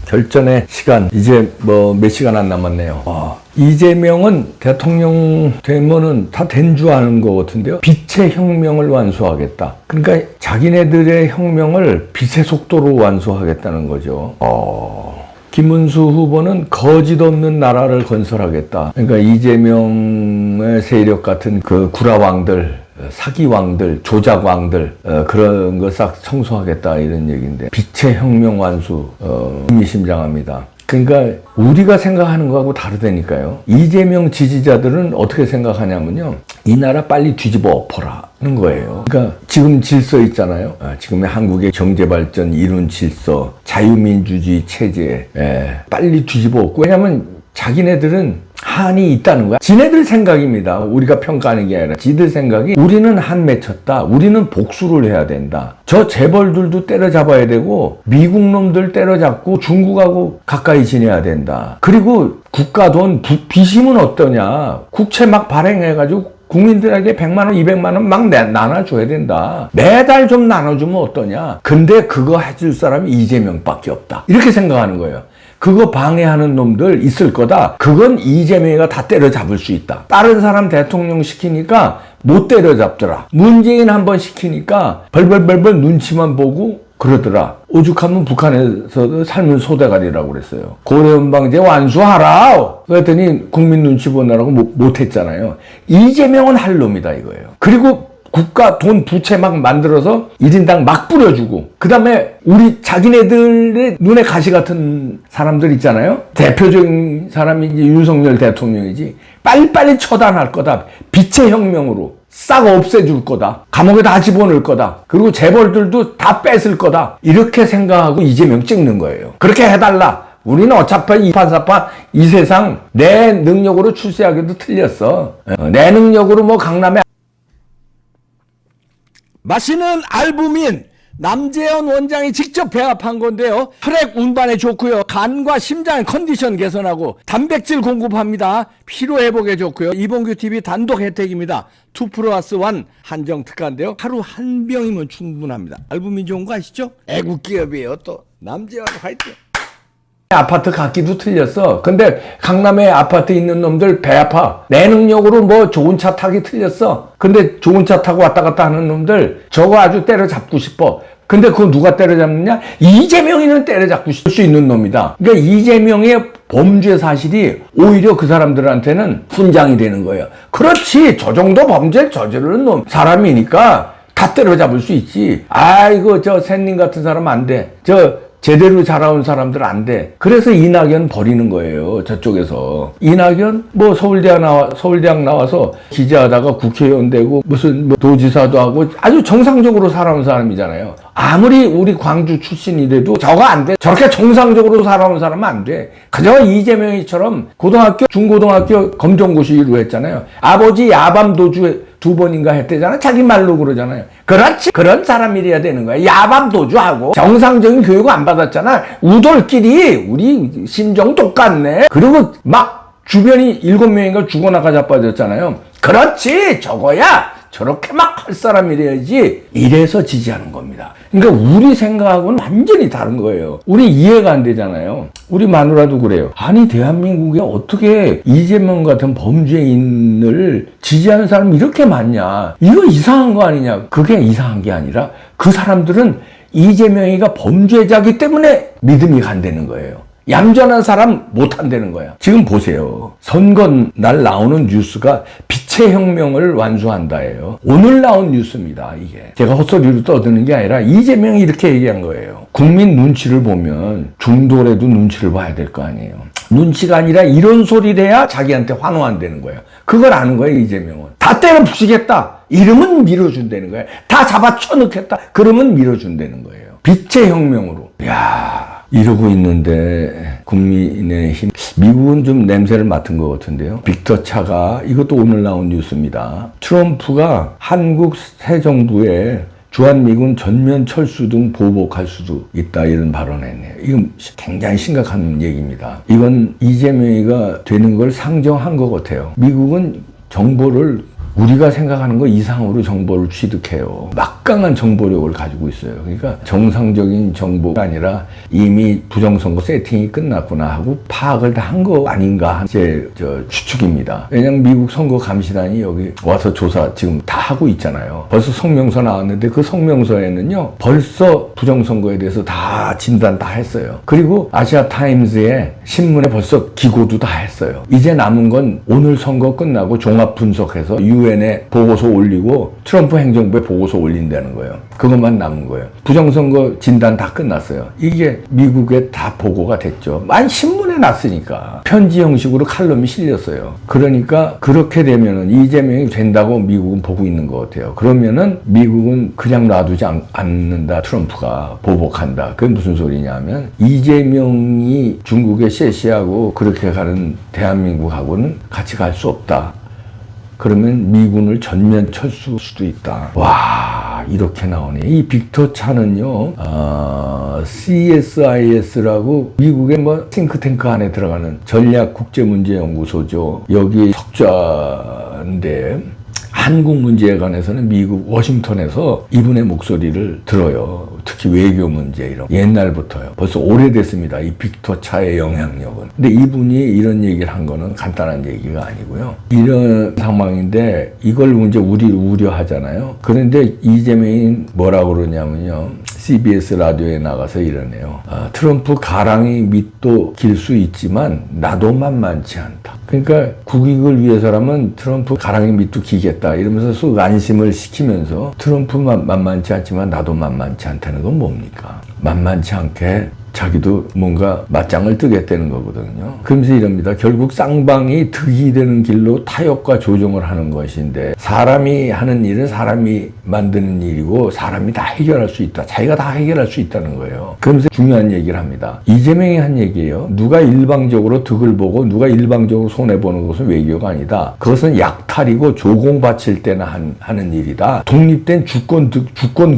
결전의 시간 이제 뭐 몇 시간 안 남았네요. 이재명은 대통령 되면은 다 된 줄 아는 것 같은데요. 빛의 혁명을 완수하겠다. 그러니까 자기네들의 혁명을 빛의 속도로 완수하겠다는 거죠. 김문수 후보는 거짓 없는 나라를 건설하겠다. 그러니까 이재명의 세력 같은 그 구라왕들, 사기왕들, 조작왕들 그런 거 싹 청소하겠다 이런 얘기인데 빛의 혁명 완수 의미심장합니다. 그러니까 우리가 생각하는 거하고 다르다니까요. 이재명 지지자들은 어떻게 생각하냐면요. 이 나라 빨리 뒤집어 엎어라는 거예요. 그러니까 지금 질서 있잖아요. 지금의 한국의 경제발전 이룬 질서, 자유민주주의 체제 빨리 뒤집어 엎고 왜냐하면 자기네들은 한이 있다는 거야. 지네들 생각입니다. 우리가 평가하는 게 아니라 지들 생각이 우리는 한 맺혔다. 우리는 복수를 해야 된다. 저 재벌들도 때려잡아야 되고 미국 놈들 때려잡고 중국하고 가까이 지내야 된다. 그리고 국가 돈 빚이면 어떠냐. 국채 막 발행해가지고 국민들에게 100만 원, 200만 원 막 나눠줘야 된다. 매달 좀 나눠주면 어떠냐. 근데 그거 해줄 사람이 이재명밖에 없다. 이렇게 생각하는 거예요. 그거 방해하는 놈들 있을 거다. 그건 이재명이가 다 때려잡을 수 있다. 다른 사람 대통령 시키니까 못 때려잡더라. 문재인 한번 시키니까 벌벌벌벌 눈치만 보고 그러더라. 오죽하면 북한에서 삶은 소대가리라고 그랬어요. 고려연방제 완수하라. 그랬더니 국민 눈치 보느라고 못했잖아요. 이재명은 할 놈이다 이거예요. 그리고 국가 돈 부채 막 만들어서 1인당 막 뿌려주고 그 다음에 우리 자기네들의 눈에 가시 같은 사람들 있잖아요. 대표적인 사람이 이제 윤석열 대통령이지. 빨리빨리 처단할 거다. 빛의 혁명으로 싹 없애줄 거다. 감옥에 다 집어넣을 거다. 그리고 재벌들도 다 뺏을 거다. 이렇게 생각하고 이재명 찍는 거예요. 그렇게 해달라. 우리는 어차피 이판사판 이 세상 내 능력으로 출세하기도 틀렸어. 내 능력으로 뭐 강남에 마시는 알부민 남재현 원장이 직접 배합한 건데요. 혈액 운반에 좋고요. 간과 심장 컨디션 개선하고 단백질 공급합니다. 피로 회복에 좋고요. 이봉규 TV 단독 혜택입니다. 2+1 한정 특가인데요. 하루 한 병이면 충분합니다. 알부민 좋은 거 아시죠? 애국 기업이에요. 또 남재현 화이팅. 아파트 갖기도 틀렸어. 근데 강남에 아파트 있는 놈들 배 아파. 내 능력으로 뭐 좋은 차 타기 틀렸어. 근데 좋은 차 타고 왔다 갔다 하는 놈들 저거 아주 때려잡고 싶어. 근데 그거 누가 때려잡느냐? 이재명이는 때려잡고 싶을 수 있는 놈이다. 그러니까 이재명의 범죄 사실이 오히려 그 사람들한테는 훈장이 되는 거예요. 그렇지. 저 정도 범죄를 저지르는 놈 사람이니까 다 때려잡을 수 있지. 아이고 저 샌님 같은 사람 안 돼. 제대로 자라온 사람들 안 돼. 그래서 이낙연 버리는 거예요. 저쪽에서. 이낙연 뭐 서울대학 나와서 기자하다가 국회의원 되고 무슨 뭐 도지사도 하고 아주 정상적으로 살아온 사람이잖아요. 아무리 우리 광주 출신이래도 저거 안 돼. 저렇게 정상적으로 살아온 사람은 안 돼. 그저 이재명이처럼 고등학교, 중고등학교 검정고시로 했잖아요. 아버지 야밤 도주 2번인가 했대잖아. 자기 말로 그러잖아요. 그렇지. 그런 사람이래야 되는 거야. 야밤 도주하고 정상적인 교육 안 받았잖아. 우돌끼리 우리 심정 똑같네. 그리고 막 주변이 7명인가 죽어나가 자빠졌잖아요. 그렇지. 저거야. 저렇게 막 할 사람이래야지. 이래서 지지하는 겁니다. 그러니까 우리 생각하고는 완전히 다른 거예요. 우리 이해가 안 되잖아요. 우리 마누라도 그래요. 아니 대한민국에 어떻게 이재명 같은 범죄인을 지지하는 사람이 이렇게 많냐. 이거 이상한 거 아니냐. 그게 이상한 게 아니라 그 사람들은 이재명이가 범죄자기 때문에 믿음이 간다는 거예요. 얌전한 사람 못한다는 거야. 지금 보세요. 선거 날 나오는 뉴스가 빛의 혁명을 완수한다예요. 오늘 나온 뉴스입니다. 이게 제가 헛소리로 떠드는 게 아니라 이재명이 이렇게 얘기한 거예요. 국민 눈치를 보면 중도라도 눈치를 봐야 될 거 아니에요. 눈치가 아니라 이런 소리를 해야 자기한테 환호한다는 거예요. 그걸 아는 거예요. 이재명은. 다 때려 부수겠다. 이러면 밀어준다는 거예요. 다 잡아쳐넣겠다. 그러면 밀어준다는 거예요. 빛의 혁명으로. 이야. 이러고 있는데 국민의힘 미국은 좀 냄새를 맡은 것 같은데요. 빅터 차가 이것도 오늘 나온 뉴스입니다. 트럼프가 한국 새 정부에 주한미군 전면 철수 등 보복할 수도 있다 이런 발언을 했네요. 이건 굉장히 심각한 얘기입니다. 이건 이재명이가 되는 걸 상정한 것 같아요. 미국은 정보를 우리가 생각하는 거 이상으로 정보를 취득해요. 막강한 정보력을 가지고 있어요. 그러니까 정상적인 정보가 아니라 이미 부정선거 세팅이 끝났구나 하고 파악을 다 한 거 아닌가 제 추측입니다. 왜냐면 미국 선거감시단이 여기 와서 조사 지금 다 하고 있잖아요. 벌써 성명서 나왔는데 그 성명서에는요 벌써 부정선거에 대해서 다 진단 다 했어요. 그리고 아시아타임즈에 신문에 벌써 기고도 다 했어요. 이제 남은 건 오늘 선거 끝나고 종합 분석해서 유엔에 보고서 올리고 트럼프 행정부에 보고서 올린다는 거예요. 그것만 남은 거예요. 부정선거 진단 다 끝났어요. 이게 미국에 다 보고가 됐죠. 많이 신문에 났으니까 편지 형식으로 칼럼이 실렸어요. 그러니까 그렇게 되면은 이재명이 된다고 미국은 보고 있는 것 같아요. 그러면은 미국은 그냥 놔두지 않는다. 트럼프가 보복한다. 그게 무슨 소리냐면 이재명이 중국의 셰시하고 그렇게 가는 대한민국하고는 같이 갈 수 없다. 그러면 미군을 전면 철수할 수도 있다. 와, 이렇게 나오네. 이 빅터 차는요, CSIS라고 미국의 싱크탱크 안에 들어가는 전략국제문제연구소죠. 여기 석좌인데, 한국 문제에 관해서는 미국 워싱턴에서 이분의 목소리를 들어요. 특히 외교 문제 이런 옛날부터요. 벌써 오래됐습니다. 이 빅터 차의 영향력은. 근데 이분이 이런 얘기를 한 거는 간단한 얘기가 아니고요. 이런 상황인데 이걸 이제 우리를 우려하잖아요. 그런데 이재명이 뭐라고 그러냐면요. CBS 라디오에 나가서 이러네요. 트럼프 가랑이 밑도 길 수 있지만 나도 만만치 않다. 그러니까 국익을 위해서라면 트럼프 가랑이 밑도 기겠다 이러면서 쑥 안심을 시키면서 트럼프만 만만치 않지만 나도 만만치 않다는 건 뭡니까? 만만치 않게 자기도 뭔가 맞짱을 뜨겠다는 거거든요. 그러면서 이럽니다. 결국 쌍방이 득이 되는 길로 타협과 조정을 하는 것인데 사람이 하는 일은 사람이 만드는 일이고 사람이 다 해결할 수 있다. 자기가 다 해결할 수 있다는 거예요. 그러면서 중요한 얘기를 합니다. 이재명이 한 얘기예요. 누가 일방적으로 득을 보고 누가 일방적으로 손해보는 것은 외교가 아니다. 그것은 약탈이고 조공 바칠 때나 하는 일이다. 독립된 주권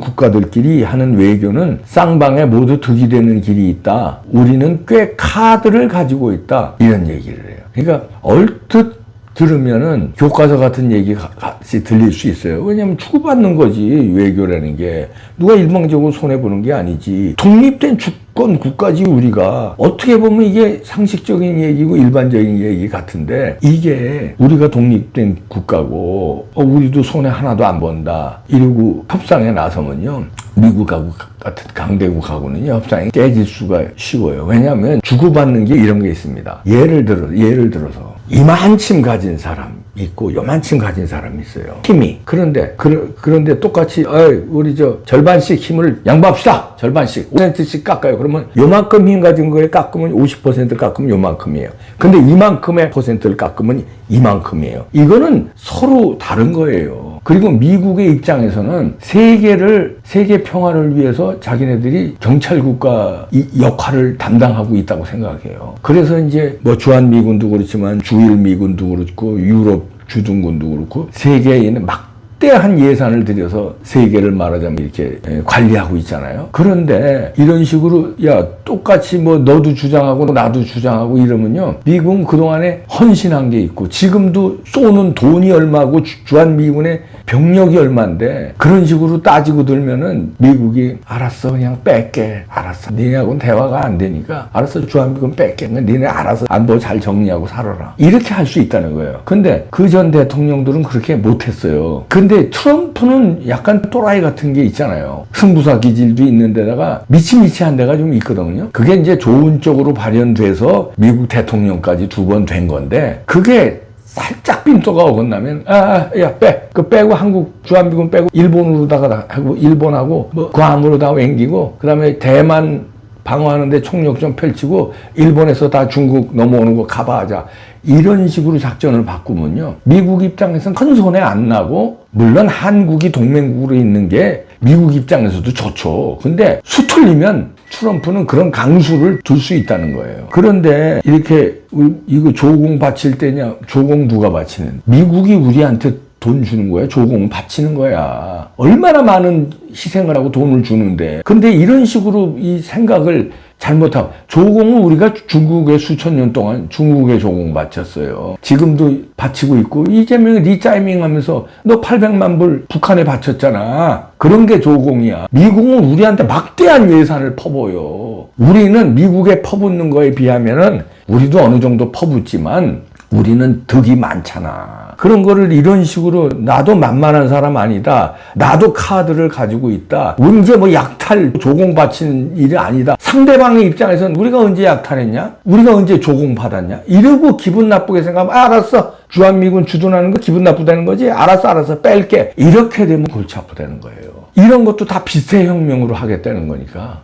국가들끼리 하는 외교는 쌍방에 모두 득이 되는 길이 있다. 우리는 꽤 카드를 가지고 있다. 이런 얘기를 해요. 그러니까 얼핏 들으면은 교과서 같은 얘기 같이 들릴 수 있어요. 왜냐하면 주고받는 거지. 외교라는 게 누가 일방적으로 손해보는 게 아니지. 독립된 주권 국가지 우리가. 어떻게 보면 이게 상식적인 얘기고 일반적인 얘기 같은데 이게 우리가 독립된 국가고 우리도 손해 하나도 안 본다 이러고 협상에 나서면요 미국하고 같은 강대국하고는요 협상이 깨질 수가 쉬워요. 왜냐하면 주고받는 게 이런 게 있습니다. 예를 들어서 이만큼 가진 사람 있고 요만큼 가진 사람이 있어요. 힘이. 그런데 똑같이 우리 절반씩 힘을 양보합시다. 절반씩 5%씩 깎아요. 그러면 요만큼 힘 가진 거에 깎으면 50% 깎으면 요만큼이에요. 근데 이만큼의 퍼센트를 깎으면 이만큼이에요. 이거는 서로 다른 거예요. 그리고 미국의 입장에서는 세계 평화를 위해서 자기네들이 경찰국가 역할을 담당하고 있다고 생각해요. 그래서 이제 주한 미군도 그렇지만 주일 미군도 그렇고 유럽 주둔군도 그렇고 세계에 있는 막대한 예산을 들여서 세계를 말하자면 이렇게 관리하고 있잖아요. 그런데 이런 식으로 똑같이 너도 주장하고 나도 주장하고 이러면요 미국은 그동안에 헌신한 게 있고 지금도 쏘는 돈이 얼마고 주한미군의 병력이 얼만데 그런 식으로 따지고 들면은 미국이 알았어 그냥 뺄게. 알았어 니네하고는 대화가 안 되니까 알았어 주한미군 뺄게. 니네 알아서 안보 잘 정리하고 살아라. 이렇게 할 수 있다는 거예요. 근데 그 전 대통령들은 그렇게 못했어요. 근데 트럼프는 약간 또라이 같은 게 있잖아요. 승부사 기질도 있는 데다가 미치미치한 데가 좀 있거든요. 그게 이제 좋은 쪽으로 발현돼서 미국 대통령까지 2번 된 건데 그게 살짝 빈도가 어긋나면 빼고 한국 주한미군 빼고 일본으로다가 하고 일본하고 구함으로 다 옮기고 그다음에 대만 방어하는데 총력 좀 펼치고 일본에서 다 중국 넘어오는 거 커버하자. 이런 식으로 작전을 바꾸면요 미국 입장에서는 큰 손해 안 나고 물론 한국이 동맹국으로 있는 게 미국 입장에서도 좋죠. 근데 수틀리면 트럼프는 그런 강수를 둘 수 있다는 거예요. 그런데 이렇게 이거 조공 바칠 때냐 조공 누가 바치는 미국이 우리한테 돈 주는 거야? 조공 바치는 거야. 얼마나 많은 희생을 하고 돈을 주는데. 근데 이런 식으로 이 생각을 잘못하고, 조공은 우리가 중국에 수천 년 동안 중국에 조공 바쳤어요. 지금도 바치고 있고, 이재명이 리짜이밍 하면서 너 800만 불 북한에 바쳤잖아. 그런 게 조공이야. 미국은 우리한테 막대한 예산을 퍼부어요. 우리는 미국에 퍼붓는 거에 비하면은 우리도 어느 정도 퍼붓지만 우리는 덕이 많잖아. 그런 거를 이런 식으로 나도 만만한 사람 아니다. 나도 카드를 가지고 있다. 언제 뭐 약탈, 조공 바치는 일이 아니다. 상대방의 입장에서는 우리가 언제 약탈했냐? 우리가 언제 조공 받았냐? 이러고 기분 나쁘게 생각하면 알았어. 주한미군 주둔하는 거 기분 나쁘다는 거지? 알았어. 뺄게. 이렇게 되면 골치 아프다는 거예요. 이런 것도 다 비슷해 혁명으로 하겠다는 거니까.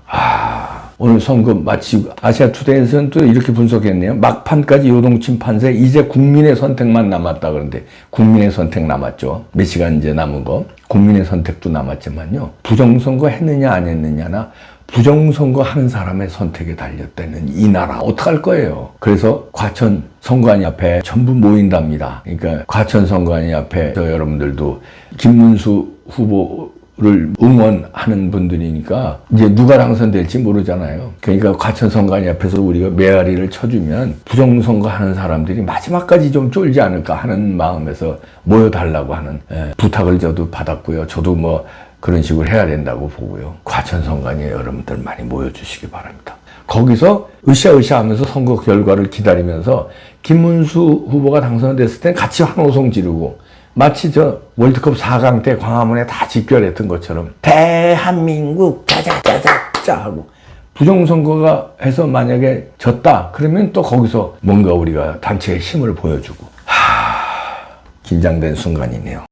오늘 선거 마치고 아시아투데이에서는 또 이렇게 분석했네요. 막판까지 요동친 판세, 이제 국민의 선택만 남았다 그러는데, 국민의 선택 남았죠. 몇 시간 이제 남은 거. 국민의 선택도 남았지만요. 부정선거 했느냐 안 했느냐나 부정선거 하는 사람의 선택에 달렸다는 이 나라 어떡할 거예요. 그래서 과천 선관위 앞에 전부 모인답니다. 그러니까 과천 선관위 앞에 여러분들도 김문수 후보를 응원하는 분들이니까 이제 누가 당선될지 모르잖아요. 그러니까 과천 선관위 앞에서 우리가 메아리를 쳐주면 부정선거 하는 사람들이 마지막까지 좀 쫄지 않을까 하는 마음에서 모여달라고 하는 부탁을 저도 받았고요. 저도 뭐 그런 식으로 해야 된다고 보고요. 과천 선관위에 여러분들 많이 모여주시기 바랍니다. 거기서 으쌰으쌰 하면서 선거 결과를 기다리면서 김문수 후보가 당선됐을 땐 같이 환호성 지르고, 마치 저 월드컵 4강 때 광화문에 다 집결했던 것처럼 대한민국 짜자짜자짜 하고, 부정선거가 해서 만약에 졌다 그러면 또 거기서 뭔가 우리가 단체의 힘을 보여주고. 긴장된 순간이네요.